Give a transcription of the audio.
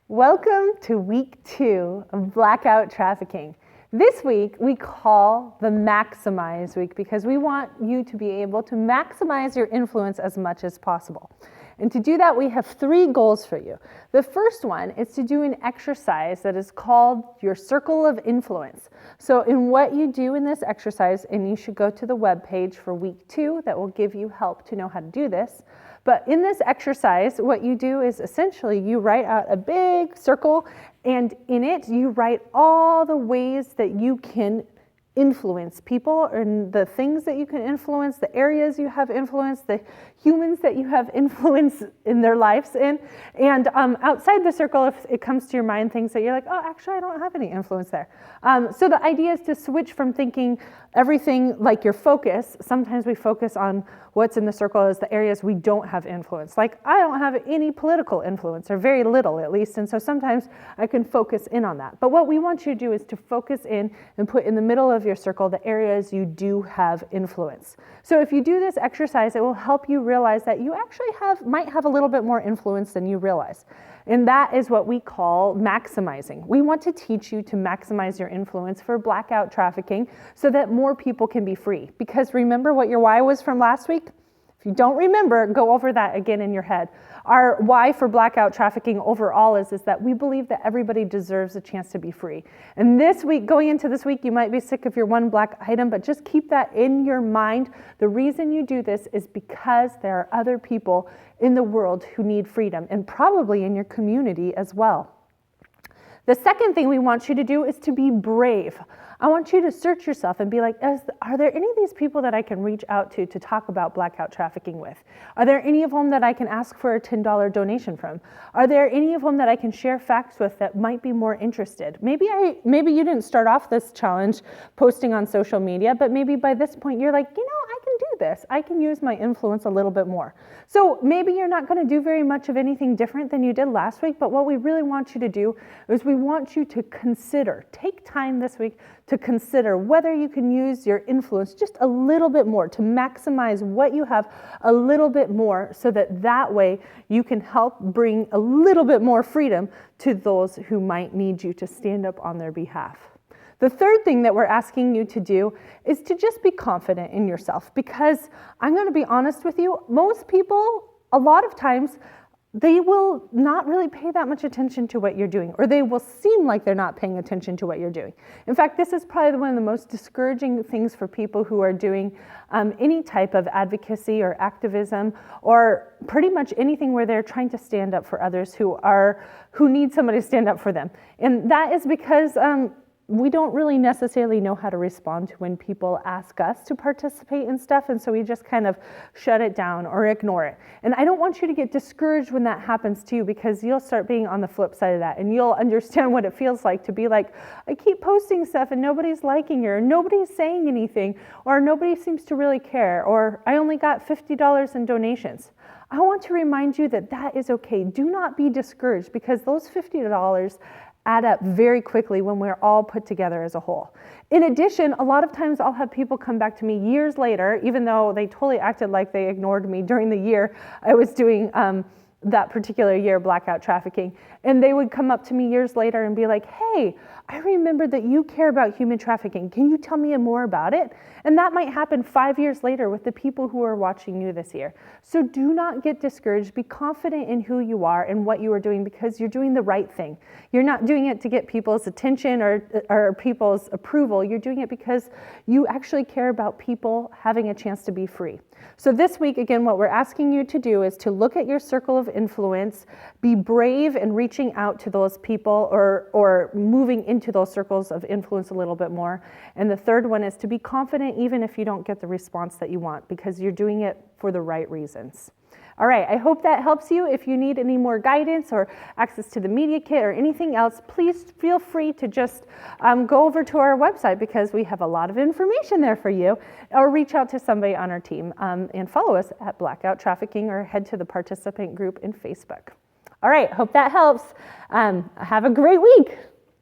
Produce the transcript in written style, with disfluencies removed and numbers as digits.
Welcome to week 2 of Blackout Trafficking. This week we call the Maximize Week because we want you to be able to maximize your influence as much as possible. And to do that, we have 3 goals for you. The first one is to do an exercise that is called your circle of influence. So in what you do in this exercise, and you should go to the webpage for week 2 that will give you help to know how to do this. But in this exercise, what you do is essentially you write out a big circle, and in it you write all the ways that you can influence people and the things that you can influence, the areas you have influence, the humans that you have influence in their lives in. And outside the circle, if it comes to your mind, things that you're like, oh, actually, I don't have any influence there. So the idea is to switch from thinking everything like your focus. Sometimes we focus on what's in the circle as the areas we don't have influence. Like, I don't have any political influence, or very little at least, and so sometimes I can focus in on that. But what we want you to do is to focus in and put in the middle of your circle the areas you do have influence. So if you do this exercise, it will help you realize that you actually might have a little bit more influence than you realize. And that is what we call maximizing. We want to teach you to maximize your influence for blackout trafficking so that more people can be free. Because remember what your why was from last week? If you don't remember, go over that again in your head. Our why for blackout trafficking overall is that we believe that everybody deserves a chance to be free. And this week, going into this week, you might be sick of your one black item, but just keep that in your mind. The reason you do this is because there are other people in the world who need freedom, and probably in your community as well. The second thing we want you to do is to be brave. I want you to search yourself and be like, are there any of these people that I can reach out to talk about blackout trafficking with? Are there any of them that I can ask for a $10 donation from? Are there any of them that I can share facts with that might be more interested? Maybe you didn't start off this challenge posting on social media, but maybe by this point you're like, I can do this. I can use my influence a little bit more. So maybe you're not going to do very much of anything different than you did last week, but what we really want you to do is we want you to take time this week to consider whether you can use your influence just a little bit more, to maximize what you have a little bit more, so that way you can help bring a little bit more freedom to those who might need you to stand up on their behalf. The third thing that we're asking you to do is to just be confident in yourself, because I'm going to be honest with you, most people, a lot of times, they will not really pay that much attention to what you're doing, or they will seem like they're not paying attention to what you're doing. In fact, this is probably one of the most discouraging things for people who are doing any type of advocacy or activism, or pretty much anything where they're trying to stand up for others who need somebody to stand up for them. And that is because we don't really necessarily know how to respond to when people ask us to participate in stuff, and so we just kind of shut it down or ignore it. And I don't want you to get discouraged when that happens to you, because you'll start being on the flip side of that, and you'll understand what it feels like to be like, I keep posting stuff and nobody's liking it, or nobody's saying anything, or nobody seems to really care, or I only got $50 in donations. I want to remind you that that is okay. Do not be discouraged, because those $50 add up very quickly when we're all put together as a whole. In addition, a lot of times I'll have people come back to me years later, even though they totally acted like they ignored me during the year I was doing that particular year, blackout trafficking. And they would come up to me years later and be like, hey, I remember that you care about human trafficking. Can you tell me more about it? And that might happen 5 years later with the people who are watching you this year. So do not get discouraged. Be confident in who you are and what you are doing, because you're doing the right thing. You're not doing it to get people's attention or people's approval. You're doing it because you actually care about people having a chance to be free. So this week, again, what we're asking you to do is to look at your circle of influence, be brave in reaching out to those people or moving into those circles of influence a little bit more. And the third one is to be confident even if you don't get the response that you want, because you're doing it for the right reasons. All right, I hope that helps you. If you need any more guidance or access to the media kit or anything else, please feel free to just go over to our website, because we have a lot of information there for you, or reach out to somebody on our team and follow us at Blackout Trafficking, or head to the participant group in Facebook. All right, hope that helps. Have a great week.